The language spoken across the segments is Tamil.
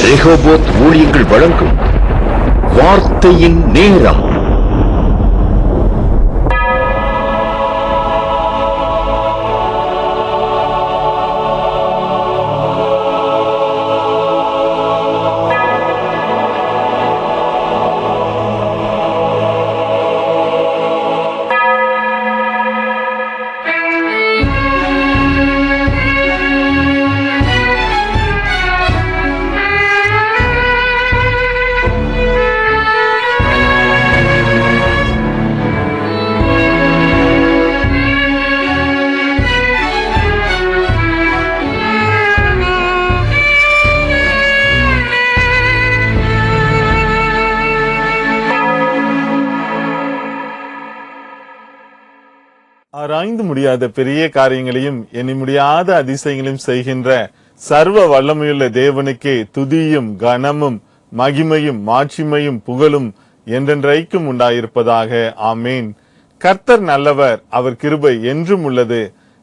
ரெஹோபோத் ஊழியங்கள் வழங்கும் வார்த்தையின் நேரம். ஆராய்ந்து முடியாத பெரிய காரியங்களையும் எண்ணி முடியாத அதிசயங்களையும் செய்கின்ற சர்வ வல்லமையுள்ள தேவனுக்கே துதியும் கனமும் மகிமையும் மாட்சிமையும் புகழும் என்றென்றைக்கும் உண்டாயிருப்பதாக. ஆமேன். கர்த்தர் நல்லவர், அவர் கிருபை என்றும் உள்ளது.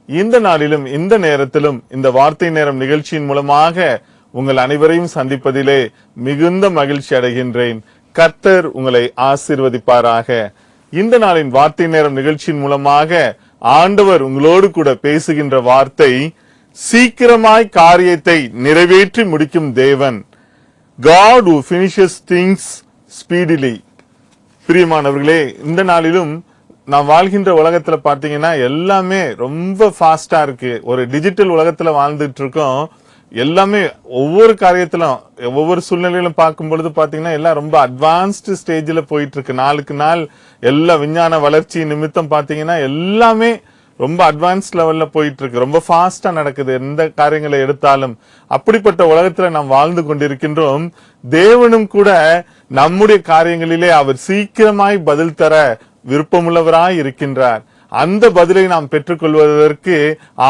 இந்த நாளிலும் இந்த நேரத்திலும் இந்த வார்த்தை நேரம் நிகழ்ச்சியின் மூலமாக உங்கள் அனைவரையும் சந்திப்பதிலே மிகுந்த மகிழ்ச்சி அடைகின்றேன். கர்த்தர் உங்களை ஆசீர்வதிப்பாராக. இந்த நாளின் வார்த்தை நேரம் நிகழ்ச்சியின் மூலமாக ஆண்டவர் உங்களோடு கூட பேசுகின்ற வார்த்தை, சீக்கிரமாய் காரியத்தை நிறைவேற்றி முடிக்கும் தேவன். God who finishes things speedily. பிரியமானவர்களே, இந்த நாளிலும் நாம் வாழ்கின்ற உலகத்துல பாத்தீங்கன்னா எல்லாமே ரொம்ப ஃபாஸ்டா இருக்கு. ஒரு டிஜிட்டல் உலகத்துல வாழ்ந்துட்டு இருக்கோம். எல்லாமே ஒவ்வொரு காரியத்திலும் ஒவ்வொரு சூழ்நிலையிலும் பார்க்கும் பொழுது பாத்தீங்கன்னா எல்லாம் ரொம்ப அட்வான்ஸ்டு ஸ்டேஜ்ல போயிட்டு இருக்கு. நாளுக்கு நாள் எல்லா விஞ்ஞான வளர்ச்சி நிமித்தம் பாத்தீங்கன்னா எல்லாமே ரொம்ப அட்வான்ஸ் லெவல்ல போயிட்டு இருக்கு. ரொம்ப ஃபாஸ்டா நடக்குது எந்த காரியங்களை எடுத்தாலும். அப்படிப்பட்ட உலகத்துல நாம் வாழ்ந்து கொண்டிருக்கின்றோம். தேவனும் கூட நம்முடைய காரியங்களிலே அவர் சீக்கிரமாய் பதில் தர விருப்பமுள்ளவராய் இருக்கின்றார். அந்த பதிலை நாம் பெற்றுக்கொள்வதற்கு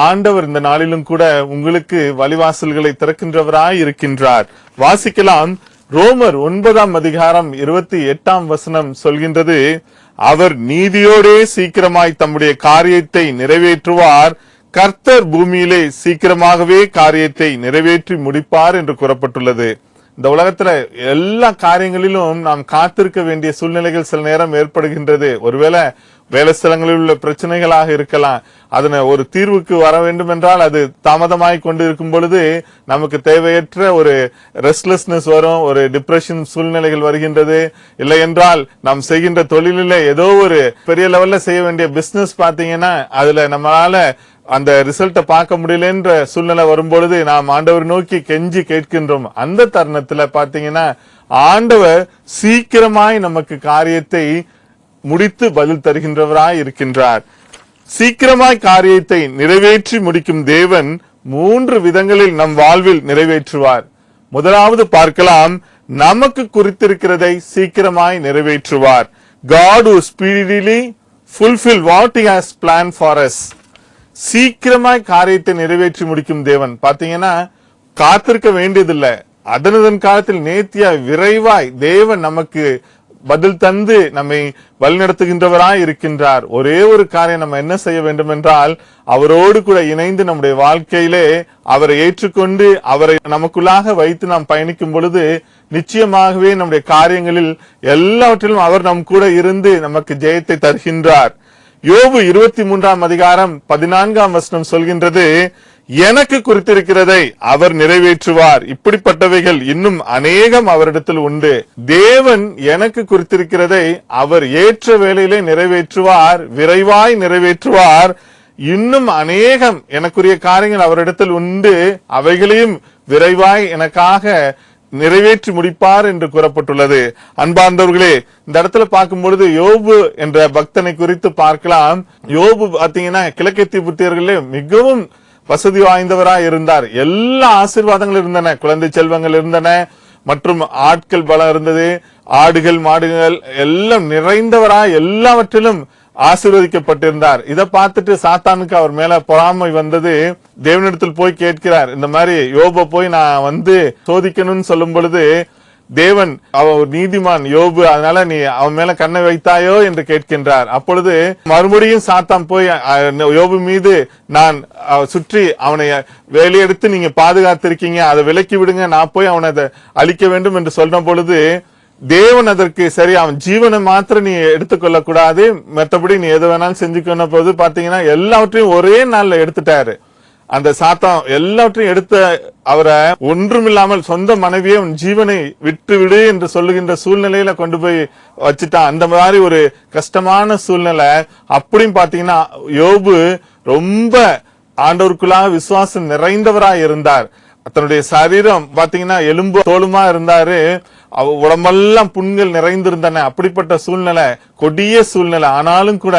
ஆண்டவர் இந்த நாளிலும் கூட உங்களுக்கு வழிவாசல்களை திறக்கின்றவராய் இருக்கின்றார். வாசிக்கலாம். ரோமர் 9:28 சொல்கின்றது, அவர் நீதியோடே சீக்கிரமாய் தம்முடைய காரியத்தை நிறைவேற்றுவார், கர்த்தர் பூமியிலே சீக்கிரமாகவே காரியத்தை நிறைவேற்றி முடிப்பார் என்று கூறப்பட்டுள்ளது. இந்த உலகத்துல எல்லா காரியங்களிலும் நாம் காத்திருக்க வேண்டிய சூழ்நிலைகள் சில நேரம் ஏற்படுகின்றது. ஒருவேளை வேலை ஸ்தலங்களில் உள்ள பிரச்சனைகளாக இருக்கலாம். அதனை ஒரு தீர்வுக்கு வர வேண்டும் என்றால் அது தாமதமாய் கொண்டு இருக்கும் பொழுது நமக்கு தேவையற்ற ஒரு ரெஸ்ட்லெஸ்னஸ் வரும், ஒரு டிப்ரெஷன் சூழ்நிலைகள் வருகின்றது. இல்லை என்றால் நாம் செய்கின்ற தொழிலில ஏதோ ஒரு பெரிய லெவல்ல செய்ய வேண்டிய பிசினஸ் பாத்தீங்கன்னா அதுல நம்மளால அந்த ரிசல்ட்டை பார்க்க முடியலன்ற சூழ்நிலை வரும்பொழுது நாம் ஆண்டவர் நோக்கி கெஞ்சி கேட்கின்றோம். அந்த தருணத்துல பாத்தீங்கன்னா ஆண்டவர் சீக்கிரமாய் நமக்கு காரியத்தை முடித்து பதில் தருகின்றவராய் இருக்கின்றார். சீக்கிரமாய் காரியத்தை நிறைவேற்றி முடிக்கும் தேவன் 3 விதங்களில் நம் வாழ்வில் நிறைவேற்றுவார். முதலாவது பார்க்கலாம், நமக்கு குறித்திருக்கிறதை சீக்கிரமாய் நிறைவேற்றுவார். God who speedily fulfill what he has planned for us. சீக்கிரமாய் காரியத்தை நிறைவேற்றி முடிக்கும் தேவன். பாத்தீங்கன்னா காத்திருக்க வேண்டியதில்லை. அதனதன் காலத்தில் நேர்த்தியா விரைவாய் தேவன் நமக்கு பதில் தந்து நம்மை வழிநடத்துகின்றவராய் இருக்கின்றார். ஒரே ஒரு காரியம் நம்ம என்ன செய்ய வேண்டும் என்றால், அவரோடு கூட இணைந்து நம்முடைய வாழ்க்கையிலே அவரை ஏற்றுக்கொண்டு அவரை நமக்குள்ளாக வைத்து நாம் பயணிக்கும் பொழுது நிச்சயமாகவே நம்முடைய காரியங்களில் எல்லாவற்றிலும் அவர் நம் கூட இருந்து நமக்கு ஜெயத்தை தருகின்றார். யோபு 23:14 சொல்கின்றது, எனக்கு குறித்திருக்கிறதை அவர் நிறைவேற்றுவார், இப்படிப்பட்டவைகள் இன்னும் அநேகம் அவரிடத்தில் உண்டு. தேவன் எனக்கு குறித்திருக்கிறதை அவர் ஏற்ற வேளையிலே நிறைவேற்றுவார், விரைவாய் நிறைவேற்றுவார். இன்னும் அநேகம் எனக்குரிய காரியங்கள் அவரிடத்தில் உண்டு, அவைகளையும் விரைவாய் எனக்காக நிறைவேற்றி முடிப்பார் என்று கூறப்பட்டுள்ளது. அன்பார்ந்தவர்களே, இந்த இடத்துல பார்க்கும் பொழுது யோபு என்ற பக்தனை குறித்து பார்க்கலாம். யோபு பாத்தீங்கன்னா கிழக்கத்திய புத்திரர்களே மிகவும் வசதி வாய்ந்தவராய் இருந்தார். எல்லா ஆசீர்வாதங்களும் இருந்தன, குழந்தை செல்வங்கள் இருந்தன, மற்றும் ஆட்கள் பலம் இருந்தது, ஆடுகள் மாடுகள் எல்லாம் நிறைந்தவராய் எல்லாவற்றிலும் ஆசீர்வதிக்கப்பட்டிருந்தார். இதை பார்த்துட்டு சாத்தானுக்கு அவர் மேல பொறாமை வந்தது. தேவனிடத்தில் போய் கேட்கிறார், இந்த மாதிரி யோபை போய் நான் சோதிக்கணும்னு சொல்லும் பொழுது தேவன் அவன் நீதிமான் யோபு, அதனால நீ அவன் மேல கண்ணை வைத்தாயோ என்று கேட்கின்றார். அப்பொழுது மறுபடியும் சாத்தான் போய் யோபு மீது நான் சுற்றி அவனை வேலையெடுத்து நீங்க பாதுகாத்திருக்கீங்க, அதை விலக்கி விடுங்க, நான் போய் அவனை அதை அழிக்க வேண்டும் என்று சொன்ன பொழுது தேவன் அதற்கு சரி அவன் ஜீவனை மாத்திரம் நீ எடுத்துக்கொள்ள கூடாது, மற்றபடி நீ எது வேணாலும் செஞ்சுக்கணும் போது பாத்தீங்கன்னா எல்லாவற்றையும் ஒரே நாள்ல எடுத்துட்டாரு. அந்த சாத்தான் எல்லாவற்றையும் எடுத்த அவரை ஒன்றுமில்லாமல் சொந்த மனைவியை ஜீவனை விட்டு விடு என்று சொல்லுகின்ற சூழ்நிலையில கொண்டு போய் வச்சுட்டான். அந்த மாதிரி ஒரு கஷ்டமான சூழ்நிலை. அப்படியும் பாத்தீங்கன்னா யோபு ரொம்ப ஆண்டவருக்குள்ளாக விசுவாசம் நிறைந்தவராய் இருந்தார். தன்னுடைய சரீரம் பாத்தீங்கன்னா எலும்பு தோலுமா இருந்தாரு, உடம்பெல்லாம் புண்கள் நிறைந்திருந்தன. அப்படிப்பட்ட சூழ்நிலை, கொடிய சூழ்நிலை. ஆனாலும் கூட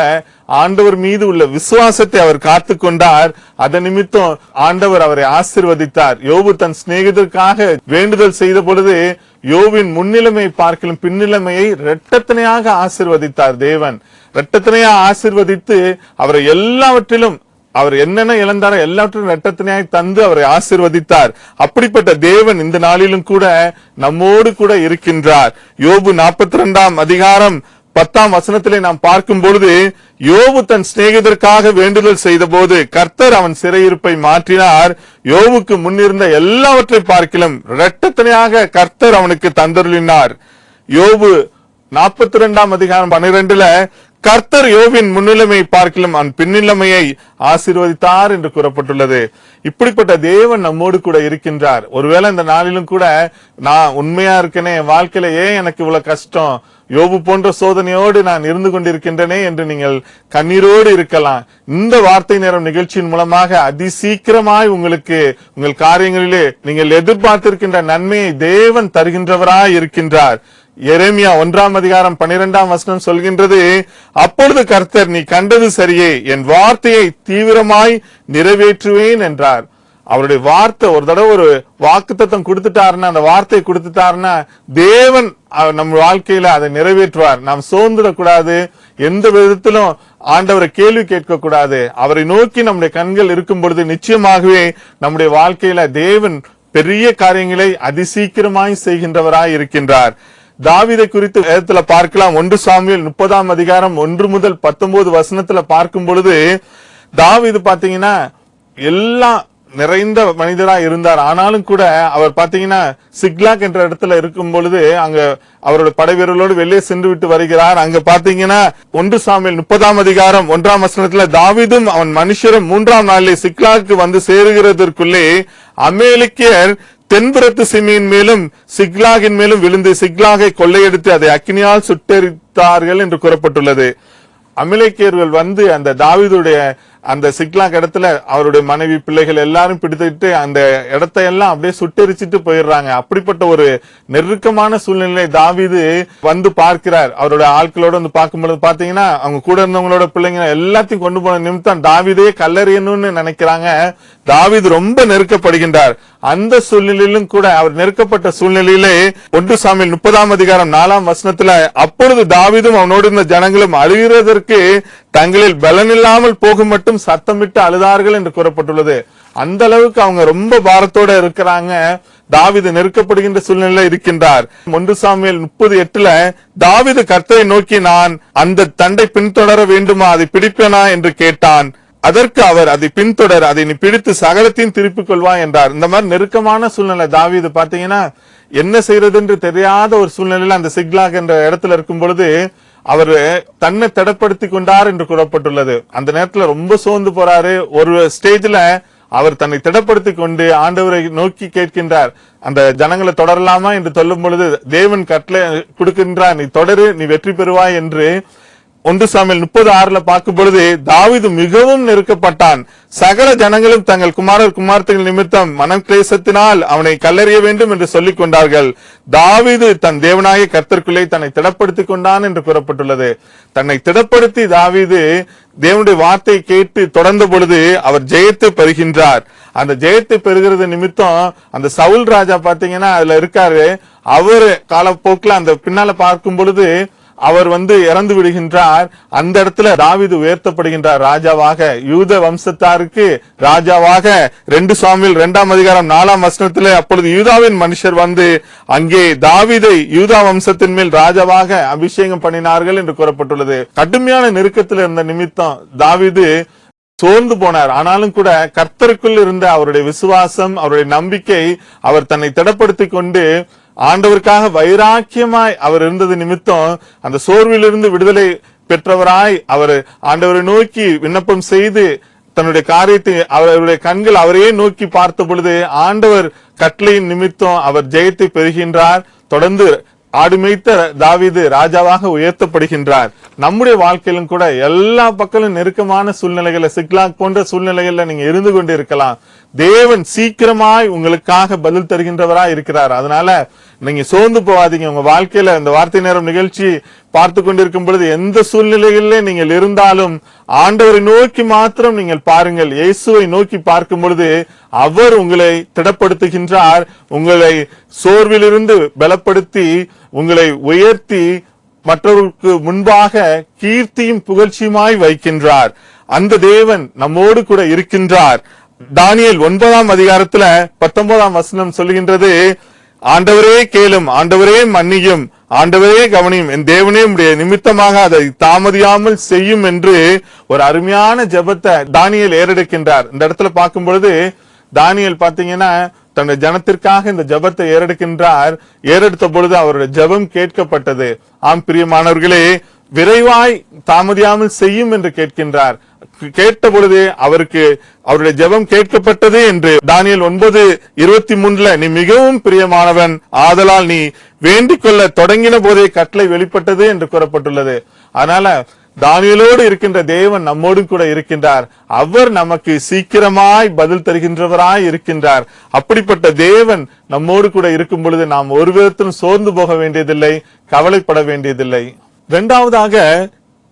ஆண்டவர் மீது உள்ள விசுவாசத்தை அவர் காத்து கொண்டார். அதன் நிமித்தம் ஆண்டவர் அவரை ஆசீர்வதித்தார். யோபு தன் சிநேகிதருக்காக வேண்டுதல் செய்த பொழுது யோபின் முன்னிலைமை பார்க்கலும் பின்னிலைமையை இரட்டத்தனையாக ஆசீர்வதித்தார். தேவன் இரட்டத்தனையாக ஆசீர்வதித்து அவரை எல்லாவற்றிலும் அவர் என்னென்ன இழந்தாரோ எல்லாவற்றையும் இரட்டத்தனையாய் தந்து அவரை ஆசீர்வதித்தார். அப்படிப்பட்ட தேவன் இந்த நாளிலும் கூட நம்மோடு கூட இருக்கின்றார். யோபு 42ஆம் அதிகாரம் 10ஆம் வசனத்திலே நாம் பார்க்கும் பொழுது யோபு தன் சிநேகிதருக்காக வேண்டுதல் செய்த போது கர்த்தர் அவன் சிறையிருப்பை மாற்றினார். யோபுக்கு முன்னிருந்த எல்லாவற்றை பார்க்கிலும் இரட்டத்தனையாக கர்த்தர் அவனுக்கு தந்தருளினார். யோபு 42ஆம் அதிகாரம் 12ல கர்த்தர் யோபின் முன்னிலைமை பார்க்கிலும் அவன் பின்னிலைமையை ஆசீர்வதித்தார் என்று கூறப்பட்டுள்ளது. இப்படிப்பட்ட தேவன் நம்மோடு கூட இருக்கின்றார். ஒருவேளை இந்த நாளிலும் கூட நான் உண்மையா இருக்கனே, என் வாழ்க்கையில ஏன் எனக்கு இவ்வளவு கஷ்டம், யோபு போன்ற சோதனையோடு நான் இருந்து கொண்டிருக்கின்றனே என்று நீங்கள் கண்ணீரோடு இருக்கலாம். இந்த வார்த்தை நேரம் நிகழ்ச்சியின் மூலமாக அதிசீக்கிரமாய் உங்களுக்கு உங்கள் காரியங்களிலே நீங்கள் எதிர்பார்த்திருக்கின்ற நன்மையை தேவன் தருகின்றவராய் இருக்கின்றார். எரேமியா 1ஆம் அதிகாரம் 12ஆம் வசனம் சொல்கின்றது, அப்பொழுது கர்த்தர் நீ கண்டது சரியே, என் வார்த்தையை தீவிரமாய் நிறைவேற்றுவேன் என்றார். அவருடைய வார்த்தை ஒரு தடவை ஒரு வாக்குத்தத்தம் கொடுத்துட்டாருன்னா, அந்த வார்த்தையை கொடுத்துட்டாருன்னா தேவன் நம்ம வாழ்க்கையில அதை நிறைவேற்றுவார். நாம் சோர்ந்துடக்கூடாது, எந்த விதத்திலும் ஆண்டவரை கேள்வி கேட்க கூடாது. அவரை நோக்கி நம்முடைய கண்கள் இருக்கும் பொழுது நிச்சயமாகவே நம்முடைய வாழ்க்கையில தேவன் பெரிய காரியங்களை அதிசீக்கிரமாய் செய்கின்றவராய் இருக்கின்றார். தாவீதை குறித்து வேதத்துல பார்க்கலாம். 1 சாமுவேல் 30ஆம் அதிகாரம் 1 முதல் 19 வசனத்துல பார்க்கும் பொழுது தாவீது பாத்தீங்கன்னா எல்லாம் நிறைந்த மனிதரா இருந்தார். ஆனாலும் கூட அவர் பாத்தீங்கன்னா சிக்லாக் என்ற இடத்துல இருக்கும் பொழுது அங்க அவரோட படைவீரர்களோடு வெளியே சென்று விட்டு வருகிறார். அங்க பாத்தீங்கன்னா 1 சாமுவேல் 30ஆம் அதிகாரம் 1ஆம் வசனத்துல தாவீதும் அவன் மனுஷரும் 3ஆம் நாளிலே சிக்லாக்கு வந்து சேருகிறதற்குள்ளே அமேலிக்கியர் தென்புறத்து சிமியின் மேலும் சிக்லாகின் மேலும் விழுந்து சிக்லாகை கொள்ளையடித்து அதை அக்கினியால் சுட்டெரித்தார்கள் என்று கூறப்பட்டுள்ளது. அமலேக்கியர்கள் வந்து அந்த தாவீதுடைய அந்த சிக்லாக் இடத்துல அவருடைய மனைவி பிள்ளைகள் எல்லாரும் பிடித்துட்டு அந்த இடத்தை எல்லாம் அப்படியே சுட்டெரிச்சிட்டு போயிடுறாங்க. அப்படிப்பட்ட ஒரு நெருக்கமான சூழ்நிலை தாவீது வந்து பார்க்கிறார். அவருடைய ஆட்களோட வந்து பார்க்கும்போது பாத்தீங்கன்னா அவங்க கூட இருந்தவங்களோட பிள்ளைங்க எல்லாத்தையும் கொண்டு போன நிமித்தம் தாவீதே கல்லறியணும்னு நினைக்கிறாங்க. தாவீது ரொம்ப நெருக்கப்படுகின்றார். அந்த சூழ்நிலையிலும் கூட அவர் நெருக்கப்பட்ட சூழ்நிலையிலே 1 சாமுவேல் 30ஆம் அதிகாரம் 4ஆம் வசனத்துல அப்பொழுது தாவீதும் அவனோடு இருந்த ஜனங்களும் அழுகிறதற்கு தங்களில் பலனில்லாமல் போகும் மட்டும் சத்தமிட்டு அழுதார்கள் என்று கூறப்பட்டுள்ளது. அந்த அளவுக்கு அவங்க ரொம்ப பாரத்தோட இருக்கிறாங்க. தாவீது நெருக்கப்படுகின்ற சூழ்நிலை இருக்கின்றார். 1 சாமுவேல் 30:8 தாவீது கர்த்தரை நோக்கி நான் அந்த தண்டை பின்தொடர வேண்டுமா, அதை பிடிப்பேனா என்று கேட்டான். அதற்கு அவர் அதை பின்தொடர், அதை நீ பிடித்து சகலத்தையும் திருப்பிக் கொள்வாய் என்றார். இந்த மாதிரி நெருக்கமான சூழ்நிலை தாவீது பாத்தீங்கன்னா என்ன செய்யறது என்று தெரியாத ஒரு சூழ்நிலையில அந்த சிக்லாக் என்ற இடத்துல இருக்கும் பொழுது அவர் தன்னை தடப்படுத்தி கொண்டார் என்று கூறப்பட்டுள்ளது. அந்த நேரத்துல ரொம்ப சோர்ந்து போறாரு. ஒரு ஸ்டேஜ்ல அவர் தன்னை திடப்படுத்தி கொண்டு ஆண்டவரை நோக்கி கேட்கின்றார், அந்த ஜனங்களை தொடரலாமா என்று சொல்லும் பொழுது தேவன் கட்டளை கொடுக்கின்றார், நீ தொடரு, நீ வெற்றி பெறுவாய் என்று. 1 சாமுவேல் 30:6 பார்க்கும் பொழுது தாவீது மிகவும் நெருக்கப்பட்டான். சகல ஜனங்களும் தங்கள் குமாரர் குமார்த்திகள் நிமித்தம் மனம் கிளேசத்தினால் அவனை கல்லறிய வேண்டும் என்று சொல்லிக் கொண்டார்கள். தாவீது தன் தேவனாய கர்த்தருக்குள்ளே தன்னை திடப்படுத்திக் கொண்டான் என்று கூறப்பட்டுள்ளது. தன்னை திடப்படுத்தி தாவீது தேவனுடைய வார்த்தையை கேட்டு தொடர்ந்த பொழுது அவர் ஜெயத்தை பெறுகின்றார். அந்த ஜெயத்தை பெறுகிறது நிமித்தம் அந்த சவுல் ராஜா பாத்தீங்கன்னா அதுல இருக்காரு. அவரு காலப்போக்கில் அந்த பின்னால பார்க்கும் பொழுது அவர் இறந்து விடுகின்றார். அந்த இடத்துல தாவீது உயர்த்தப்படுகின்றார் ராஜாவாக, யூத வம்சத்தாருக்கு ராஜாவாக. 2 சாமுவேல் 2ஆம் அதிகாரம் 4ஆம் வசனத்திலே அப்பொழுது யூதாவின் மனுஷர் அங்கே தாவீதை யூதா வம்சத்தின் மேல் ராஜாவாக அபிஷேகம் பண்ணினார்கள் என்று கூறப்பட்டுள்ளது. கடுமையான நெருக்கத்தில் இருந்த நிமித்தம் தாவீது சோர்ந்து போனார். ஆனாலும் கூட கர்த்தருக்குள் இருந்த அவருடைய விசுவாசம், அவருடைய நம்பிக்கை, அவர் தன்னை திடப்படுத்திக் கொண்டு ஆண்டவருக்காக வைராக்கியமாய் அவர் இருந்தது நிமித்தம் அந்த சோர்விலிருந்து விடுதலை பெற்றவராய் அவர் ஆண்டவரை நோக்கி விண்ணப்பம் செய்து தன்னுடைய காரியத்தை அவருடைய கண்கள் அவரையே நோக்கி பார்த்த பொழுது ஆண்டவர் கட்டளையின் நிமித்தம் அவர் ஜெயத்தை பெறுகின்றார். தொடர்ந்து ஆடு மேய்த்த தாவீது ராஜாவாக உயர்த்தப்படுகின்றார். நம்முடைய வாழ்க்கையிலும் கூட எல்லா பக்கமும் நெருக்கமான சூழ்நிலைகளை, சிக்லாக் போன்ற சூழ்நிலைகள்ல நீங்க இருந்து கொண்டு இருக்கலாம். தேவன் சீக்கிரமாய் உங்களுக்காக பதில் தருகின்றவராய் இருக்கிறார். அதனால நீங்க சோர்ந்து போவாதீங்க. உங்க வாழ்க்கையில இந்த வார்த்தை நேரம் நிகழ்ச்சி பார்த்து கொண்டிருக்கும் பொழுது எந்த சூழ்நிலைகளிலே நீங்கள் இருந்தாலும் ஆண்டவரை நோக்கி மாத்திரம் நீங்கள் பாருங்கள். இயேசுவை நோக்கி பார்க்கும் பொழுது அவர் உங்களை திடப்படுத்துகின்றார். உங்களை சோர்விலிருந்து பலப்படுத்தி உங்களை உயர்த்தி மற்றவர்களுக்கு முன்பாக கீர்த்தியும் புகழ்ச்சியுமாய் வைக்கின்றார். அந்த தேவன் நம்மோடு கூட இருக்கின்றார். தானியேல் 9ஆம் அதிகாரத்துல 19ஆம் வசனம் சொல்லுகின்றது, ஆண்டவரே கேளும், ஆண்டவரே மன்னியும், ஆண்டவரே கவனியும், என் தேவனே உடைய நிமித்தமாக அதை தாமதியாமல் செய்யும் என்று ஒரு அருமையான ஜெபத்தை தானியேல் ஏறெடுக்கின்றார். இந்த இடத்துல பார்க்கும் பொழுது தானியேல் பாத்தீங்கன்னா தன்னுடைய ஜனத்திற்காக இந்த ஜெபத்தை ஏறெடுக்கின்றார். ஏறெடுத்த பொழுது அவருடைய ஜெபம் கேட்கப்பட்டது. ஆம் பிரியமானவர்களே, விரைவாய் தாமதியாமல் செய்யும் என்று கேட்கின்றார். கேட்ட பொழுது அவருடைய ஜெபம் கேட்கப்பட்டது என்று தானியேல் 9:23 நீ மிகவும் பிரியமானவன், ஆதலால் நீ வேண்டிக் கொள்ள தொடங்கின போதே கட்டளை வெளிப்பட்டது என்று கூறப்பட்டுள்ளது. அதனால தானியேலோடு இருக்கின்ற தேவன் நம்மோடு கூட இருக்கின்றார். அவர் நமக்கு சீக்கிரமாய் பதில் தருகின்றவராய் இருக்கின்றார். அப்படிப்பட்ட தேவன் நம்மோடு கூட இருக்கும் பொழுது நாம் ஒரு விதத்திலும் சோர்ந்து போக வேண்டியதில்லை, கவலைப்பட வேண்டியதில்லை. இரண்டாவதாக,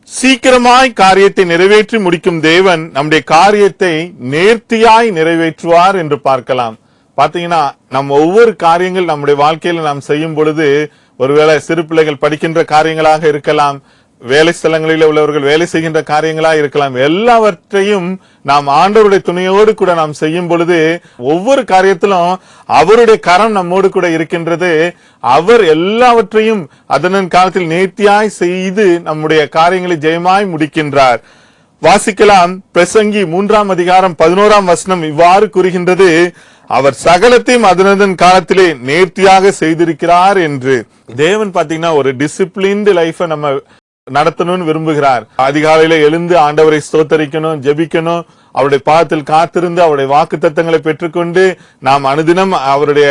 சீக்கிரமாய் காரியத்தை நிறைவேற்றி முடிக்கும் தேவன் நம்முடைய காரியத்தை நேர்த்தியாய் நிறைவேற்றுவார் என்று பார்க்கலாம். பாத்தீங்கன்னா நம்ம ஒவ்வொரு காரியங்கள் நம்முடைய வாழ்க்கையில நாம் செய்யும் பொழுது, ஒருவேளை சிறு பிள்ளைகள் படிக்கின்ற காரியங்களாக இருக்கலாம், வேலை ஸ்தலங்களில் உள்ளவர்கள் வேலை செய்கின்ற காரியங்களா இருக்கலாம், எல்லாவற்றையும் நாம் ஆண்டவருடைய துணையோடு கூட நாம் செய்யும் பொழுது ஒவ்வொரு காரியத்திலும் அவருடைய கரம் நம்மோடு கூட இருக்கின்றது. அவர் எல்லாவற்றையும் அதன் காலத்தில் நேர்த்தியாய் செய்து நம்முடைய காரியங்களை ஜெயமாய் முடிக்கின்றார். வாசிக்கலாம். பிரசங்கி 3ஆம் அதிகாரம் 11ஆம் வசனம் இவ்வாறு கூறுகின்றது, அவர் சகலத்தையும் அதனதன் காலத்திலே நேர்த்தியாக செய்திருக்கிறார் என்று. தேவன் பாத்தீங்கன்னா ஒரு டிசிப்ளின்டு லைஃப நம்ம நடத்தணும்னு விரும்புகிறார். அதிகாலையில எழுந்து ஆண்டவரை ஸ்தோத்தரிக்கணும், ஜெபிக்கணும், அவருடைய பாதத்தில் காத்திருந்து அவருடைய வாக்கு தத்தங்களை பெற்றுக்கொண்டு நாம் அனுதினம் அவருடைய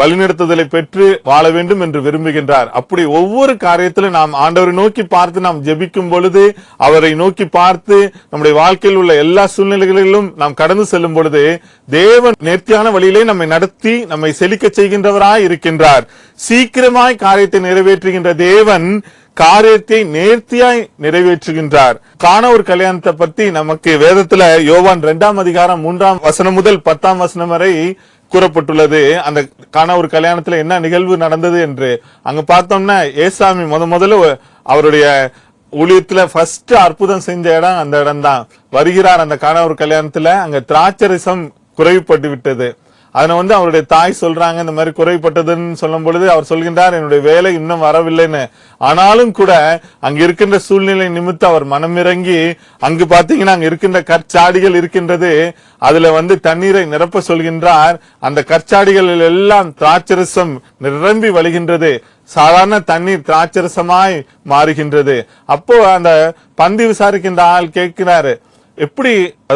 வழிநடத்துதலை பெற்று வாழ வேண்டும் என்று விரும்புகின்றார். அப்படி ஒவ்வொரு காரியத்திலும் நாம் ஆண்டவரை நோக்கி பார்த்து நாம் ஜெபிக்கும் பொழுது, அவரை நோக்கி பார்த்து நம்முடைய வாழ்க்கையில் உள்ள எல்லா சூழ்நிலைகளிலும் நாம் கடந்து செல்லும் பொழுது தேவன் நேர்த்தியான வழியிலே நம்மை நடத்தி நம்மை செழிக்க செய்கின்றவராய் இருக்கின்றார். சீக்கிரமாய் காரியத்தை நிறைவேற்றுகின்ற தேவன் காரியத்தை நேர்த்தியாய் நிறைவேற்றுகின்றார். காண ஒரு கல்யாணத்தை பத்தி நமக்கு வேதத்துல யோவான் 2ஆம் அதிகாரம் 3ஆம் வசனம் முதல் 10ஆம் வசனம் வரை கூறப்பட்டுள்ளது. அந்த காண ஒரு கல்யாணத்துல என்ன நிகழ்வு நடந்தது என்று அங்க பார்த்தோம்னா, ஏசாமி முதல்ல அவருடைய ஊழியத்துல ஃபர்ஸ்ட் அற்புதம் செஞ்ச இடம் அந்த இடம் தான். வருகிறார் அந்த காண ஒரு கல்யாணத்துல, அங்க திராட்சரசம் குறைவுபட்டு விட்டது. அதனை அவருடைய தாய் சொல்றாங்க, இந்த மாதிரி குறைப்பட்டதுன்னு சொல்லும் பொழுது அவர் சொல்கின்றார், என்னுடைய வேலை இன்னும் வரவில்லைன்னு. ஆனாலும் கூட அங்க இருக்கின்ற சூழ்நிலை நிமித்தம் அவர் மனமிறங்கி அங்கு பாத்தீங்கன்னா அங்க இருக்கின்ற கற்சாடிகள் இருக்கின்றது, அதுல தண்ணீரை நிரப்ப சொல்கின்றார். அந்த கற்சாடிகள் எல்லாம் திராட்சரசம் நிரம்பி வழிகின்றது. சாதாரண தண்ணீர் திராட்சரசமாய் மாறுகின்றது. அப்போ அந்த பந்தி விசாரிக்கின்ற ஆள் கேட்கிறாரு, எப்படி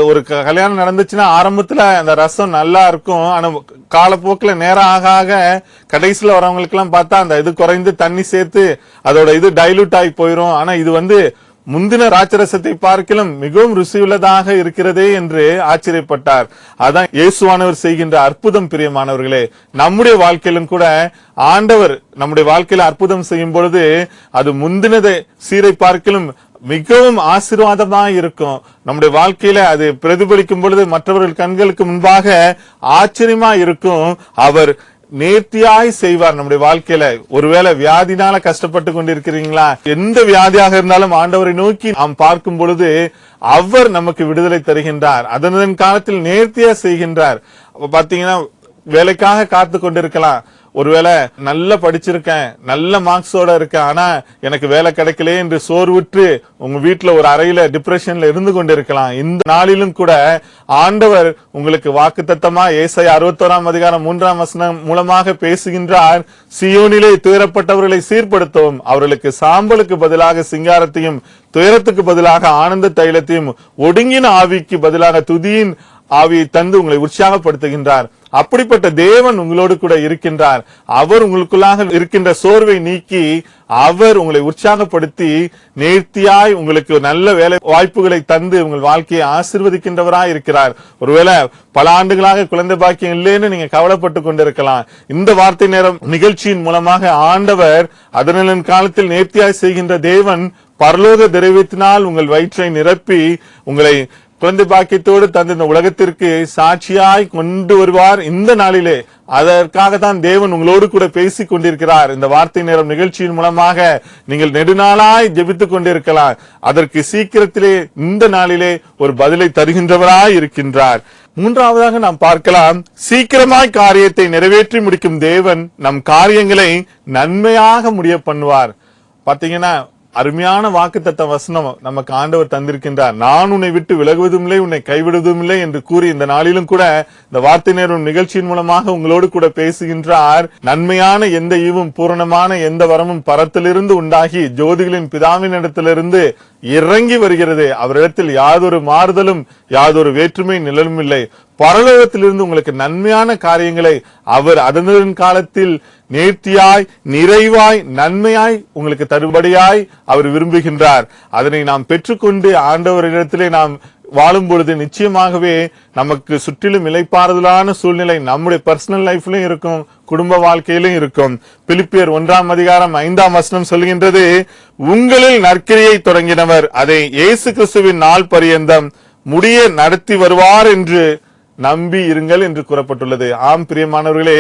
ஒரு கல்யாணம் நடந்துச்சுன்னா ஆரம்பத்துல அந்த ரசம் நல்லா இருக்கும், ஆனா காலப்போக்கில் நேரம் ஆக ஆக கடைசியில வரவங்களுக்கு எல்லாம் பார்த்தா அந்த இது குறைந்து தண்ணி சேர்த்து அதோட இது டைலூட் ஆகி போயிரும். ஆனா இது முந்தின ராட்சரசத்தை பார்க்கலும் மிகவும் ருசியுள்ளதாக இருக்கிறதே என்று ஆச்சரியப்பட்டார். அதான் இயேசுவானவர் செய்கின்ற அற்புதம். பிரியமானவர்களே, நம்முடைய வாழ்க்கையிலும் கூட ஆண்டவர் நம்முடைய வாழ்க்கையில அற்புதம் செய்யும் பொழுது அது முந்தினதை சீரை பார்க்கலும் மிகவும் ஆசீர்வாதமாக இருக்கும். நம்முடைய வாழ்க்கையில அது பிரதிபலிக்கும் பொழுது மற்றவர்கள் கண்களுக்கு முன்பாக ஆச்சரியமா இருக்கும். அவர் நேர்த்தியாய் செய்வார் நம்முடைய வாழ்க்கையில. ஒருவேளை வியாதினால கஷ்டப்பட்டு கொண்டிருக்கிறீங்களா? எந்த வியாதியாக இருந்தாலும் ஆண்டவரை நோக்கி நாம் பார்க்கும் பொழுது அவர் நமக்கு விடுதலை தருகின்றார். அதன் காலத்தில் நேர்த்தியா செய்கின்றார். அப்ப பாத்தீங்கன்னா வேலைக்காக காத்து கொண்டிருக்கலாம். ஒருவேளை நல்லா படிச்சிருக்கேன், நல்ல மார்க்ஸோட இருக்கேன், ஆனா எனக்கு வேலை கிடைக்கல என்று சோர்வுற்று உங்க வீட்டுல ஒரு அறையில டிப்ரெஷன்ல இருந்து கொண்டிருக்கலாம். இந்த நாளிலும் கூட ஆண்டவர் உங்களுக்கு வாக்குத்தத்தமா ஏசாயா 61 அதிகாரம் 3 வசனம் மூலமாக பேசுகின்றார். சியோனிலே துயரப்பட்டவர்களை சீர்படுத்தவும், அவர்களுக்கு சாம்பலுக்கு பதிலாக சிங்காரத்தையும், துயரத்துக்கு பதிலாக ஆனந்த தைலத்தையும், ஒடுங்கின ஆவிக்கு பதிலாக துதியின் ஆவியை தந்து உங்களை உற்சாகப்படுத்துகின்றார். அப்படிப்பட்ட தேவன் உங்களோடு கூட இருக்கின்றார். அவர் உங்களுக்குள்ளாக இருக்கின்ற சோர்வை நீக்கி அவர் உங்களை உற்சாகப்படுத்தி நேர்த்தியாய் உங்களுக்கு நல்ல வேலை வாய்ப்புகளை தந்து உங்கள் வாழ்க்கையை ஆசீர்வதிக்கின்றவராய் இருக்கிறார். ஒருவேளை பல ஆண்டுகளாக குழந்தை பாக்கியம் இல்லைன்னு நீங்க கவலைப்பட்டு கொண்டிருக்கலாம். இந்த வார்த்தை நேரம் நிகழ்ச்சியின் மூலமாக ஆண்டவர் அதனின் காலத்தில் நேர்த்தியாய் செய்கின்ற தேவன் பரலோக திரவியத்தினால் உங்கள் வயிற்றை நிரப்பி உங்களை குழந்தை பாக்கியத்தோடு தந்து இந்த உலகத்திற்கு சாட்சியாய் கொண்டு வருவார் இந்த நாளிலே. அதற்காக தான் தேவன் உங்களோடு கூட பேசிக் கொண்டிருக்கிறார். இந்த வார்த்தை நேரம் நிகழ்ச்சியின் மூலமாக நீங்கள் நெடுநாளாய் ஜெபித்துக் கொண்டிருக்கலாம். அதற்கு சீக்கிரத்திலே இந்த நாளிலே ஒரு பதிலை தருகின்றவராய் இருக்கின்றார். மூன்றாவதாக நாம் பார்க்கலாம், சீக்கிரமாய் காரியத்தை நிறைவேற்றி முடிக்கும் தேவன் நம் காரியங்களை நன்மையாக முடிய பண்ணுவார். பாத்தீங்கன்னா அருமையான வாக்குத்தத்த வசனம் நமக்கு ஆண்டவர் தந்திருக்கின்றார். நான் உன்னை விட்டு விலகுவதும் இல்லை, உன்னை கைவிடுவதும் இல்லை என்று கூறி இந்த நாளிலும் கூட இந்த வார்த்தை நேரம் நிகழ்ச்சியின் மூலமாக உங்களோடு கூட பேசுகின்றார். நன்மையான எந்த ஈவும் பூரணமான எந்த வரமும் பரத்திலிருந்து உண்டாகி ஜோதிகளின் பிதாவின் இடத்திலிருந்து இறங்கி வருகிறது. அவரிடத்தில் யாதொரு மாறுதலும் யாதொரு வேற்றுமை நிழலும் இல்லை. பரலோகத்திலிருந்து உங்களுக்கு நன்மையான காரியங்களை அவர் அதன் காலத்தில் நேர்த்தியாய் நிறைவாய் நன்மையாய் உங்களுக்கு தருபடியாய் அவர் விரும்புகின்றார். அதனை நாம் பெற்றுக்கொண்டு ஆண்டவரிடத்திலே நாம் வாழும் பொழுது நிச்சயமாகவே நமக்கு சுற்றிலும் இளைப்பாறுதலான சூழ்நிலை நம்முடைய பர்சனல் லைஃப்லயும் இருக்கும், குடும்ப வாழ்க்கையிலும் இருக்கும். பிலிப்பியர் 1 அதிகாரம் 5 வசனம் சொல்கின்றது, உங்களில் நற்கிரியை தொடங்கினவர் அதை இயேசு கிறிஸ்துவின் நாள் பரியந்தம் முடிய நடத்தி வருவார் என்று நம்பி இருங்கள் என்று கூறப்பட்டுள்ளது. ஆம் பிரியமானவர்களே,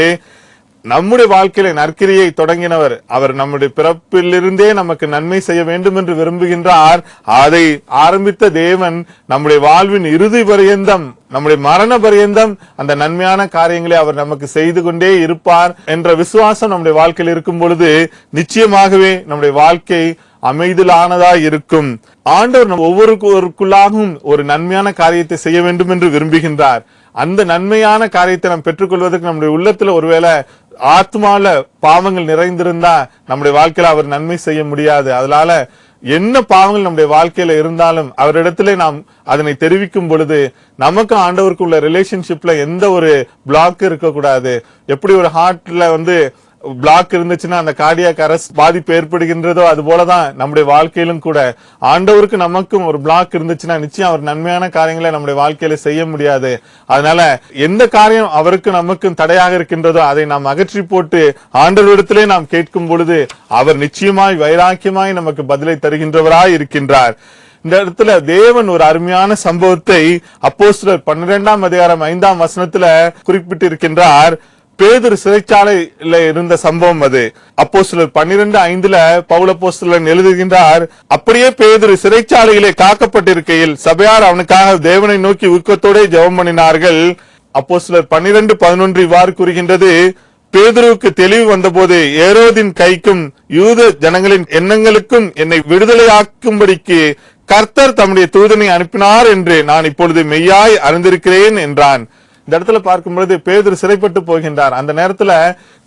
நம்முடைய வாழ்க்கையில நற்கிரியை தொடங்கினவர் அவர் நம்முடைய பிறப்பிலிருந்தே நமக்கு நன்மை செய்ய வேண்டும் என்று விரும்புகின்றார். அதை ஆரம்பித்த தேவன் நம்முடைய வாழ்வின் இறுதி பரியந்தம், நம்முடைய மரண பரியந்தம் அந்த நன்மையான காரியங்களை அவர் நமக்கு செய்து கொண்டே இருப்பார் என்ற விசுவாசம் நம்முடைய வாழ்க்கையில் இருக்கும் பொழுது நிச்சயமாகவே நம்முடைய வாழ்க்கை அமைதலானதா இருக்கும். ஆண்டவர் ஒவ்வொருவருக்குள்ளாகவும் ஒரு நன்மையான காரியத்தை செய்ய வேண்டும் என்று விரும்புகின்றார். அந்த நன்மையான காரியத்தை நாம் பெற்றுக்கொள்வதற்கு நம்முடைய உள்ளத்துல ஒருவேளை ஆத்மால பாவங்கள் நிறைந்திருந்தா நம்முடைய வாழ்க்கையில அவர் நன்மை செய்ய முடியாது. அதனால என்ன பாவங்கள் நம்முடைய வாழ்க்கையில இருந்தாலும் அவரிடத்திலே நாம் அதனை தெரிவிக்கும் பொழுது நமக்கு ஆண்டவருக்கு உள்ள ரிலேஷன்ஷிப்ல எந்த ஒரு பிளாக் இருக்கக்கூடாது. எப்படி ஒரு ஹார்ட்ல பிளாக் இருந்துச்சுன்னா அந்த கார்டியாக் அரெஸ்ட் பாதிப்பு ஏற்படுகின்றதோ அது போலதான் நம்முடைய வாழ்க்கையிலும் கூட ஆண்டவருக்கு நமக்கும் ஒரு பிளாக் இருந்துச்சுன்னா நிச்சயம் அவர் நன்மையான காரியங்களை நம்முடைய வாழ்க்கையில செய்ய முடியாது. அதனால எந்த காரியம் அவருக்கு நமக்கும் தடையாக இருக்கின்றதோ அதை நாம் அகற்றி போட்டு ஆண்டவரிடத்திலே நாம் கேட்கும் பொழுது அவர் நிச்சயமாய் வைராக்கியமாய் நமக்கு பதிலை தருகின்றவராய் இருக்கின்றார். இந்த இடத்துல தேவன் ஒரு அருமையான சம்பவத்தை அப்போஸ்தலர் 12 அதிகாரம் 5 வசனத்துல குறிப்பிட்டு இருக்கின்றார். பேதுரு சிறைச்சாலையில இருந்த சம்பவம் அது. அப்போஸ்தலர் 12:5 பவுல் அப்போஸ்தலன் எழுதுகின்றார், அப்படியே பேதுரு சிறைச்சாலையிலே காக்கப்பட்டிருக்கையில் சபையார் அவனுக்காக தேவனை நோக்கி ஊக்கத்தோட ஜெபம் பண்ணினார்கள். அப்போஸ்தலர் 12:11 இவ்வாறு கூறுகின்றது, பேதுருவுக்கு தெளிவு வந்தபோது ஏரோதின் கைக்கும் யூத ஜனங்களின் எண்ணங்களுக்கும் என்னை விடுதலையாக்கும்படிக்கு கர்த்தர் தம்முடைய தூதனை அனுப்பினார் என்று நான் இப்பொழுது மெய்யாய் அறிந்திருக்கிறேன் என்றான். இந்த இடத்துல பார்க்கும்பொழுது பேதுரு சிறைப்பட்டு போகின்றார். அந்த நேரத்துல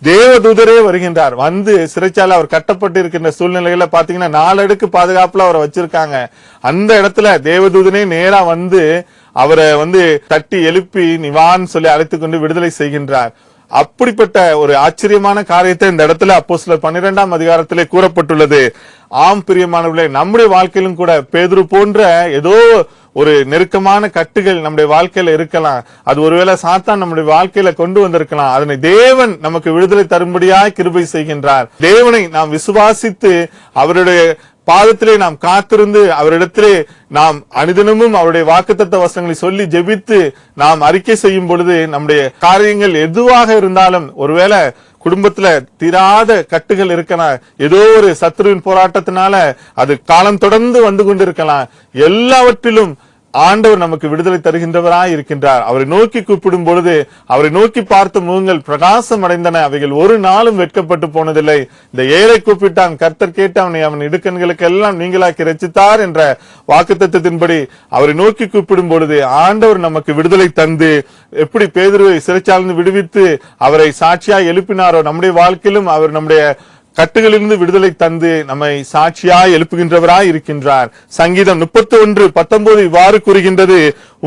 தேவதூதரே வருகின்றார். சிறைச்சாலை அவர் கட்டப்பட்டு இருக்கின்ற சூழ்நிலையில பாத்தீங்கன்னா 4 அடுக்கு பாதுகாப்புல அவரை வச்சிருக்காங்க. அந்த இடத்துல தேவதூதனே நேரா அவரை தட்டி எழுப்பி நிவான்னு சொல்லி அழைத்துக் கொண்டு விடுதலை செய்கின்றார். அப்படிப்பட்ட ஒரு ஆச்சரியமான காரியத்தை இந்த இடத்துல அப்போஸ்தலர் 12 அதிகாரத்திலே கூறப்பட்டுள்ளது. ஆம் பிரியமானவர்களே, நம்முடைய வாழ்க்கையிலும் கூட பேதுரு போன்ற ஏதோ ஒரு நெருக்கமான கட்டுகள் நம்முடைய வாழ்க்கையில இருக்கலாம். அது ஒருவேளை சாத்தான் நம்முடைய வாழ்க்கையில கொண்டு வந்திருக்கலாம். அதனை தேவன் நமக்கு விடுதலை தரும்படியாய் கிருபை செய்கின்றார். தேவனை நாம் விசுவாசித்து அவருடைய பாதத்திலே நாம் காத்திருந்து அவரிடத்திலே நாம் அனுதினமும் அவருடைய வாக்குத்தத்த வசனங்களை சொல்லி ஜெபித்து நாம் அறிக்கை செய்யும் பொழுது நம்முடைய காரியங்கள் எதுவாக இருந்தாலும், ஒருவேளை குடும்பத்துல தீராத கட்டுகள் இருக்கலாம், ஏதோ ஒரு சத்துருவின் போராட்டத்தினால அது காலம் தொடர்ந்து வந்து கொண்டிருக்கலாம், எல்லாவற்றிலும் ஆண்டவர் நமக்கு விடுதலை தருகின்றவராய் இருக்கின்றார். அவரை நோக்கி கூப்பிடும் பொழுது அவரை நோக்கி பார்த்த முகங்கள் பிரகாசம் அடைந்தன, அவைகள் ஒரு நாளும் வெட்கப்பட்டு போனதில்லை. இந்த ஏழை கூப்பிட்டான், கர்த்தர் கேட்டு அவன் இடுக்கண்களுக்கு எல்லாம் நீங்களாக்கி ரட்சித்தார் என்ற வாக்குத்தத்தத்தின்படி அவரை நோக்கி கூப்பிடும் பொழுது ஆண்டவர் நமக்கு விடுதலை தந்து, எப்படி பேதுருவை சிறைச்சாலிருந்து விடுவித்து அவரை சாட்சியாய் எழுப்பினாரோ, நம்முடைய வாழ்க்கையிலும் அவர் நம்முடைய கட்டுகளிலிருந்து விடுதலை தந்து நம்மை சாட்சியாய் எழுப்புகின்றவராய் இருக்கின்றார். சங்கீதம் 31:19 இவ்வாறு கூறுகின்றது,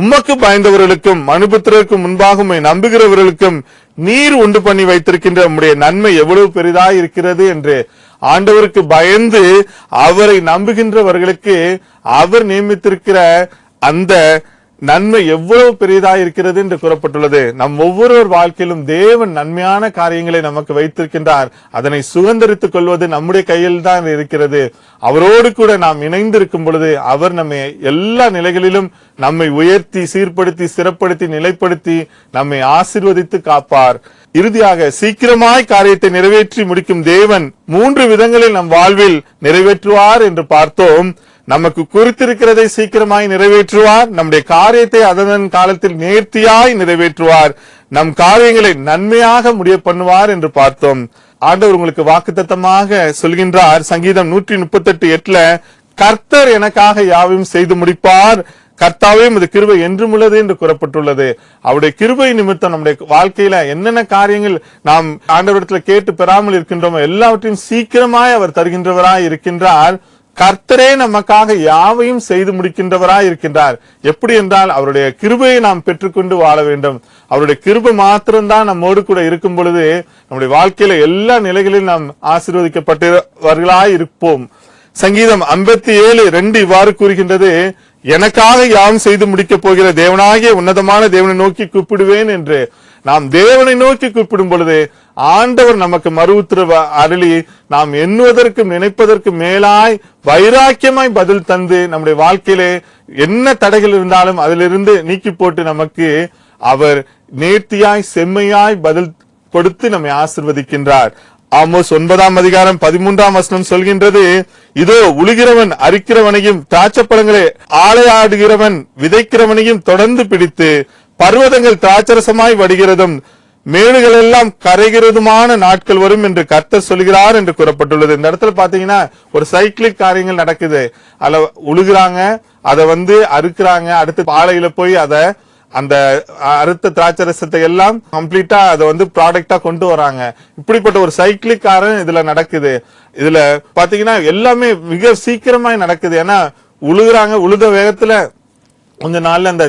உமக்கு பயந்தவர்களுக்கும் மனுபுத்திரருக்கும் முன்பாக உம்மை நம்புகிறவர்களுக்கும் நீர் உண்டு பண்ணி வைத்திருக்கின்ற உம்முடைய நன்மை எவ்வளவு பெரிதாய் இருக்கிறது என்று. ஆண்டவருக்கு பயந்து அவரை நம்புகின்றவர்களுக்கு அவர் நியமித்திருக்கிற அந்த நன்மை எவ்வளவு பெரியதாக இருக்கிறது என்று கூறப்பட்டுள்ளது. நம் ஒவ்வொருவர் வாழ்க்கையிலும் தேவன் நன்மையான காரியங்களை நமக்கு வைத்திருக்கின்றார். அதனை சுதந்திரித்துக் கொள்வது நம்முடைய கையில் தான் இருக்கிறது. அவரோடு கூட நாம் இணைந்திருக்கும் பொழுது அவர் நம்மை எல்லா நிலைகளிலும் நம்மை உயர்த்தி சீர்படுத்தி சிறப்படுத்தி நிலைப்படுத்தி நம்மை ஆசீர்வதித்து காப்பார். இறுதியாக சீக்கிரமாய் காரியத்தை நிறைவேற்றி முடிக்கும் தேவன் 3 விதங்களில் நம் வாழ்வில் நிறைவேற்றுவார் என்று பார்த்தோம். நமக்கு குறித்திருக்கிறதை சீக்கிரமாய் நிறைவேற்றுவார், நம்முடைய காரியத்தை அதன் காலத்தில் நேர்த்தியாய் நிறைவேற்றுவார், நம் காரியங்களை நன்மையாக முடிய பண்ணுவார் என்று பார்த்தோம். ஆண்டவர் உங்களுக்கு வாக்குத்தத்தமாக சொல்கின்றார். சங்கீதம் 138:8 கர்த்தர் எனக்காக யாவையும் செய்து முடிப்பார், கர்த்தாவே உமது கிருபை என்றும் உள்ளது என்று கூறப்பட்டுள்ளது. அவருடைய கிருபை நிமித்தம் நம்முடைய வாழ்க்கையில என்னென்ன காரியங்கள் நாம் ஆண்டவரிடத்துல கேட்டு பெறாமல் இருக்கின்றோமோ எல்லாவற்றையும் சீக்கிரமாய் அவர் தருகின்றவராய் இருக்கின்றார். கர்த்தரே நமக்காக யாவையும் செய்து முடிக்கின்றவராய் இருக்கின்றார். எப்படி என்றால் அவருடைய கிருபையை நாம் பெற்றுக்கொண்டு வாழ வேண்டும். அவருடைய கிருபை மாத்திரம்தான் நம்மோடு கூட இருக்கும் பொழுது நம்முடைய வாழ்க்கையில எல்லா நிலைகளிலும் நாம் ஆசீர்வதிக்கப்பட்டவர்களாய் இருப்போம். சங்கீதம் 57:2 இவ்வாறு கூறுகின்றது, எனக்காக யாவும் செய்து முடிக்க போகிற தேவனாகிய உன்னதமான தேவனை நோக்கி கூப்பிடுவேன் என்று. நாம் தேவனை நோக்கி கூப்பிடும் பொழுது ஆண்டவர் நமக்கு மறு உத்தரவு அருளி நாம் எண்ணுவதற்கும் நினைப்பதற்கு மேலாய் வைராக்கியமாய் பதில் தந்து நம்முடைய வாழ்க்கையிலே என்ன தடைகள் இருந்தாலும் அதிலிருந்து நீக்கி போட்டு நமக்கு அவர் நேர்த்தியாய் செம்மையாய் பதில் கொடுத்து நம்மை ஆசீர்வதிக்கின்றார். ஆமோஸ் 9:13 சொல்கின்றது, இதோ உழுகிறவன் அரிக்கிறவனையும் திராட்சப்பழங்களை ஆலையாடுகிறவன் விதைக்கிறவனையும் தொடர்ந்து பிடித்து பர்வதங்கள் திராட்சரசமாய் வடிகிறதும் மேடுகள் எல்லாம் கரைகிறதுமான நாட்கள் வரும் என்று கர்த்தர் சொல்கிறார் என்று கூறப்பட்டுள்ளது. இந்த இடத்துல பாத்தீங்கன்னா ஒரு சைக்கிளிக் காரியங்கள் நடக்குது. அதுல உழுகுறாங்க, அதை அறுக்குறாங்க, அடுத்து பாலையில போய் அதை அந்த அறுத்த திராட்சரசத்தை எல்லாம் கம்ப்ளீட்டா அதை ப்ராடக்டா கொண்டு வராங்க. இப்படிப்பட்ட ஒரு சைக்கிளிக் காரம் இதுல நடக்குது. இதுல பாத்தீங்கன்னா எல்லாமே மிக சீக்கிரமாய் நடக்குது. ஏன்னா உழுகுறாங்க, உழுத வேகத்துல கொஞ்ச நாள்ல அந்த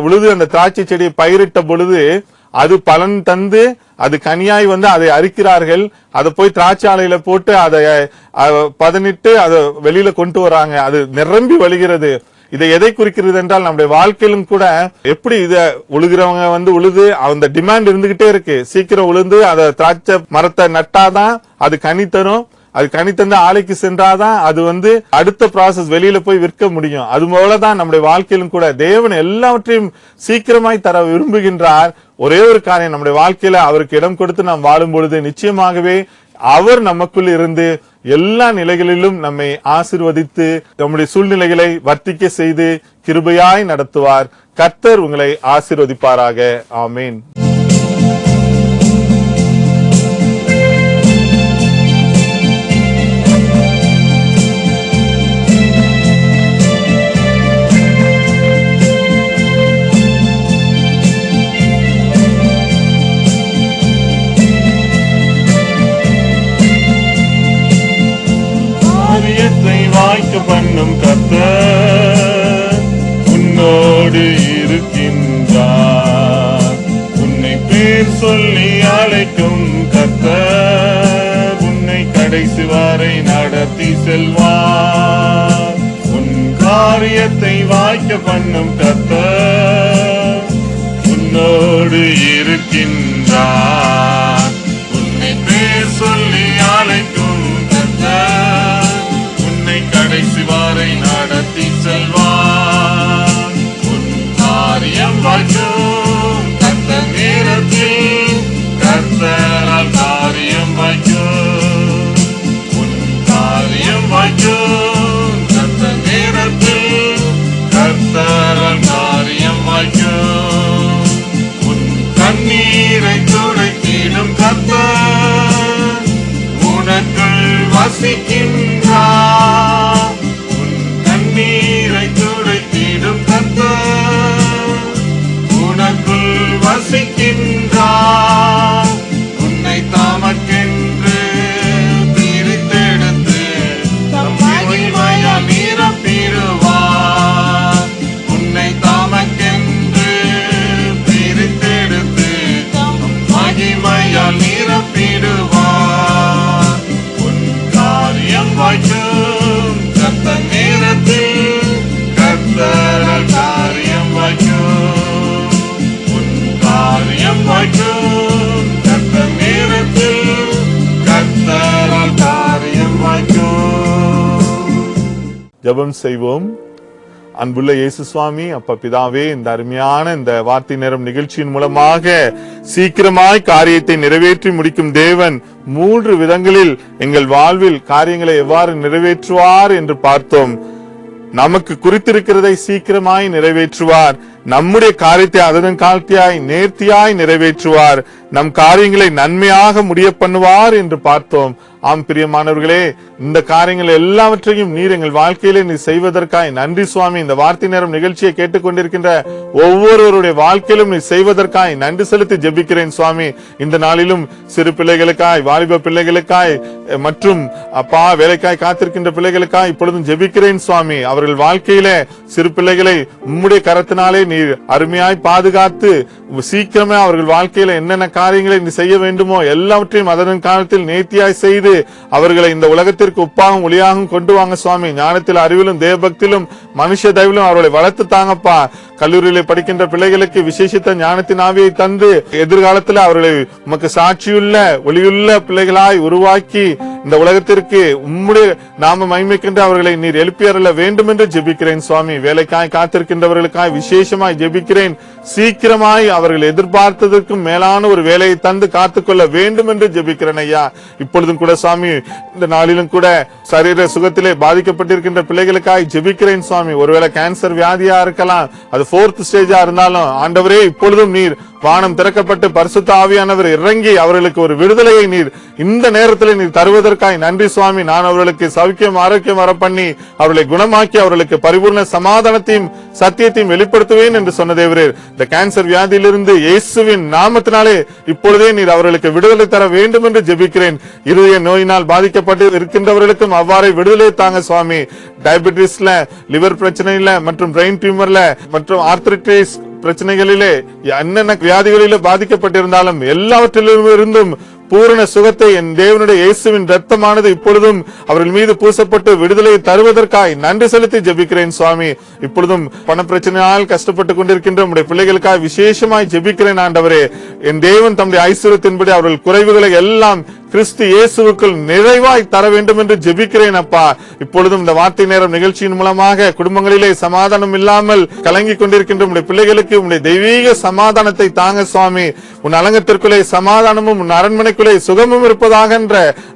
உழுது அந்த திராட்சை செடியை பயிரிட்ட பொழுது அது பலன் தந்து அது கனியாய் அதை அரிக்கிறார்கள். அதை போய் திராட்சை ஆலையில போட்டு அதை பதனிட்டு அதை வெளியில கொண்டு வராங்க. அது நிரம்பி வழிகிறது. இதை எதை குறிக்கிறது என்றால் நம்முடைய வாழ்க்கையிலும் கூட எப்படி இத உழுகிறவங்க உழுது அந்த டிமாண்ட் இருந்துகிட்டே இருக்கு. சீக்கிரம் உழுந்து அதை திராட்சை மரத்தை நட்டாதான் அது கனி தரும். அது கனி தந்த ஆலைக்கு சென்றாதான் அது அடுத்த ப்ராசஸ் வெளியில போய் விற்க முடியும். அது போலதான் நம்முடைய வாழ்க்கையிலும் கூட தேவன் எல்லாவற்றையும் சீக்கிரமாய் தர விரும்புகின்றார். ஒரே ஒரு காரியம், நம்முடைய வாழ்க்கையில அவருக்கு இடம் கொடுத்து நாம் வாழும் பொழுது நிச்சயமாகவே அவர் நமக்குள் இருந்து எல்லா நிலைகளிலும் நம்மை ஆசீர்வதித்து நம்முடைய சூழ்நிலைகளை வர்த்திக்க செய்து கிருபையாய் நடத்துவார். கர்த்தர் உங்களை ஆசீர்வதிப்பாராக. ஆமீன். வாய்க்க பண்ணும் கர்த்தர் உன்னோடு இருக்கின்றார். உன்னை பேர் சொல்லி அழைக்கும் கர்த்தர் உன்னை கடைசி வரை நடத்தி செல்வார். உன் காரியத்தை வாய்க்க பண்ணும் கர்த்தர் உன்னோடு இருக்கின்றார். உன்னை பேர் சொல்லி அழைக்கும் கர்த்தர் கடைசி வசிக்கின்றார். உன் கண்ணீரை துடைத்திடும் கர்த்தர் உனக்குள் வசிக்கின்றார். உன்னை தமக்கென்று பிரித்தெடுத்து தம் மகிமையால் நிரப்பிடுவார். உன்னை தமக்கென்று பிரித்தெடுத்து தம் மகிமையால் நிரப்பிடுவார். உன் காரியம் வாய்க்கும் கர்த்தர் நேரத்தில் கர்த்தரால் காரியம் வாய்க்கும். உன் காரியம் வாய்க்கும் கர்த்தர் நேரத்தில் கர்த்தரால் காரியம் வாய்க்கும். ஜெபம் செய்வோம். அன்புள்ள இயேசு சுவாமி, அப்பா பிதாவே, இந்த அருமையான இந்த வார்த்தை நேரம் நிகழ்ச்சியின் மூலமாக சீக்கிரமாய் காரியத்தை நிறைவேற்றி முடிக்கும் தேவன் 3 விதங்களில் எங்கள் வாழ்வில் காரியங்களை எவ்வாறு நிறைவேற்றுவார் என்று பார்த்தோம். நமக்கு குறித்திருக்கிறதை சீக்கிரமாய் நிறைவேற்றுவார். நம்முடைய காரியத்தை அதன் காலத்தியாய் நேர்த்தியாய் நிறைவேற்றுவார். நம் காரியங்களை நன்மையாக முடிய பண்ணுவார் என்று பார்த்தோம். ஆம் பிரியமானவர்களே, இந்த காரியங்கள் எல்லாவற்றையும் நீர் எங்கள் வாழ்க்கையிலே நீ செய்வதற்காய் நன்றி சுவாமி. இந்த வார்த்தை நேரம் நிகழ்ச்சியை கேட்டுக்கொண்டிருக்கின்ற ஒவ்வொருவருடைய வாழ்க்கையிலும் நீ செய்வதற்காய் நன்றி செலுத்தி ஜெபிக்கிறேன் சுவாமி. இந்த நாளிலும் சிறு பிள்ளைகளுக்காய், வாலிப பிள்ளைகளுக்காய் மற்றும் அப்பா வேலைக்காய் காத்திருக்கின்ற பிள்ளைகளுக்காய் இப்பொழுதும் ஜெபிக்கிறேன் சுவாமி. அவர்கள் வாழ்க்கையில சிறு பிள்ளைகளை உம்முடைய கரத்தினாலே நீர் அருமையாய் பாதுகாத்து சீக்கிரமே அவர்கள் வாழ்க்கையில என்னென்ன காரியங்களை நீ செய்ய வேண்டுமோ எல்லாவற்றையும் அதன் காலத்தில் நேர்த்தியாய் செய்து அவர்களை இந்த உலகத்திற்கு உப்பாகவும் ஒளியாகவும் கொண்டு வாங்க சுவாமி. ஞானத்தில், அறிவிலும், தேவபக்தியிலும், மனுஷ தயவிலும் அவர்களை வளர்த்து தாங்கப்பா. கல்லூரியில படிக்கின்ற பிள்ளைகளுக்கு விசேஷித்த ஞானத்தின் ஆவியை தந்து எதிர்காலத்தில் அவர்களை உமக்கு சாட்சியுள்ள ஒளியுள்ள பிள்ளைகளாய் உருவாக்கி இந்த உலகத்திற்கு உம்முடைய நாம மகிமைக்கின்ற அவர்களை நீர் எழுப்பியறல வேண்டும் என்று ஜெபிக்கிறேன் சுவாமி. வேலைக்காய் காத்திருக்கின்றவர்களுக்காய் விசேஷமாய் ஜெபிக்கிறேன். சீக்கிரமாய் அவர்கள் எதிர்பார்த்ததற்கும் மேலான ஒரு வேலையை தந்து காத்துக்கொள்ள வேண்டும் என்று ஜெபிக்கிறேன் ஐயா. இப்பொழுதும் கூட சுவாமி, இந்த நாளிலும் கூட சரீர சுகத்திலே பாதிக்கப்பட்டிருக்கின்ற பிள்ளைகளுக்காய் ஜெபிக்கிறேன் சுவாமி. ஒருவேளை கேன்சர் வியாதியா இருக்கலாம், அது 4th ஸ்டேஜா இருந்தாலும் ஆண்டவரே இப்பொழுதும் நீர் வானம் திறக்கப்பட்டு பரிசுத்த ஆவியானவர் இறங்கி அவர்களுக்கு ஒரு விடுதலையை நீர் இந்த நேரத்தில் நீர் தருவதற்காய் நன்றி சுவாமி. நான் அவர்களுக்கு சௌக்கியம் ஆரோக்கியம் வர பண்ணி அவர்களை குணமாக்கி அவர்களுக்கு பரிபூர்ண சமாதானத்தையும் சத்தியத்தையும் வெளிப்படுத்துவேன் என்று சொன்ன தேவரே, இந்த கேன்சர் வியாதியிலிருந்து இயேசுவின் நாமத்தினாலே இப்பொழுதே நீர் அவர்களுக்கு விடுதலை தர வேண்டும் என்று ஜெபிக்கிறேன். இருதய நோயினால் பாதிக்கப்பட்டு இருக்கின்றவர்களுக்கும் அவ்வாறே விடுதலை தாங்க சுவாமி. டயபெட்டிஸ்ல, லிவர் பிரச்சனையில மற்றும் பிரெயின் டியூமர்ல மற்றும் ஆர்த்ரைட்டிஸ் பிரச்சனைகளிலே என்னென்ன வியாதிகளிலே பாதிக்கப்பட்டிருந்தாலும் எல்லாவற்றிலும் இருந்தும் பூரண சுகத்தை என் தேவனுடைய இயேசுவின் ரத்தமானது இப்பொழுதும் அவர்கள் மீது பூசப்பட்டு விடுதலையை தருவதற்காய் நன்றி செலுத்தி ஜெபிக்கிறேன் சுவாமி. இப்பொழுதும் பண பிரச்சனையால் கஷ்டப்பட்டுக் கொண்டிருக்கின்ற உடைய பிள்ளைகளுக்காக விசேஷமாய் ஜெபிக்கிறேன் ஆண்டவரே. என் தேவன் தம்முடைய ஐஸ்வரியத்தின்படி அவர்கள் குறைவுகளை எல்லாம் கிறிஸ்து இயேசுவுக்குள் நிறைவாய் தர வேண்டும் என்று ஜெபிக்கிறேன் அப்பா. இப்பொழுதும் இந்த வார்த்தை நேரம் நிகழ்ச்சியின் மூலமாக குடும்பங்களிலே சமாதானம் இல்லாமல் கலங்கி கொண்டிருக்கின்ற உடைய பிள்ளைகளுக்கு உடைய தெய்வீக சமாதானத்தை தாங்க சுவாமி. உன் அலங்கத்திற்குள்ளே சமாதானமும் உன் அரண்மனைக்குள்ளே சுகமும் இருப்பதாக என்ற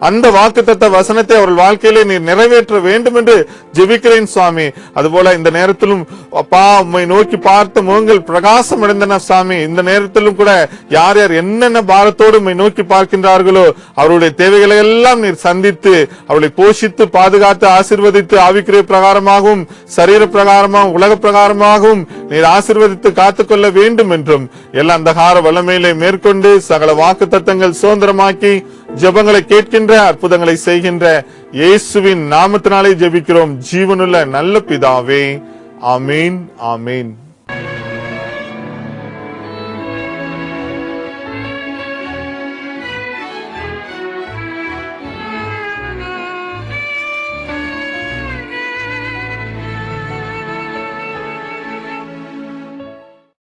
அந்த வாக்குத்தத்த வசனத்தை அவர்கள் வாழ்க்கையிலே நீர் நிறைவேற்ற வேண்டும் என்று ஜெபிக்கிறேன் சுவாமி. அதுபோல இந்த நேரத்திலும் அப்பா உம்மை நோக்கி பார்த்த முகங்கள் பிரகாசம் அடைந்தன சுவாமி. இந்த நேரத்திலும் கூட யார் யார் என்னென்ன பாரத்தோடு உம்மை நோக்கி பார்க்கின்றார்களோ அவருடைய தேவைகளை எல்லாம் நீர் சந்தித்து அவளை போஷித்து பாதுகாத்து ஆசீர்வதித்து ஆவிக்குரிய பிரகாரமாகவும் சரீர பிரகாரமாகவும் உலக பிரகாரமாகவும் நீர் ஆசீர்வதித்து காத்துக்கொள்ள வேண்டும் என்றும் எல்லா அந்தகார வல்லமையிலே மேற்கொண்டு சகல வாக்கு தத்தங்கள் சுதந்திரமாக்கி ஜெபங்களை கேட்கின்ற அற்புதங்களை செய்கின்ற இயேசுவின் நாமத்தினாலே ஜெபிக்கிறோம் ஜீவனுள்ள நல்ல பிதாவே. ஆமீன், ஆமீன்.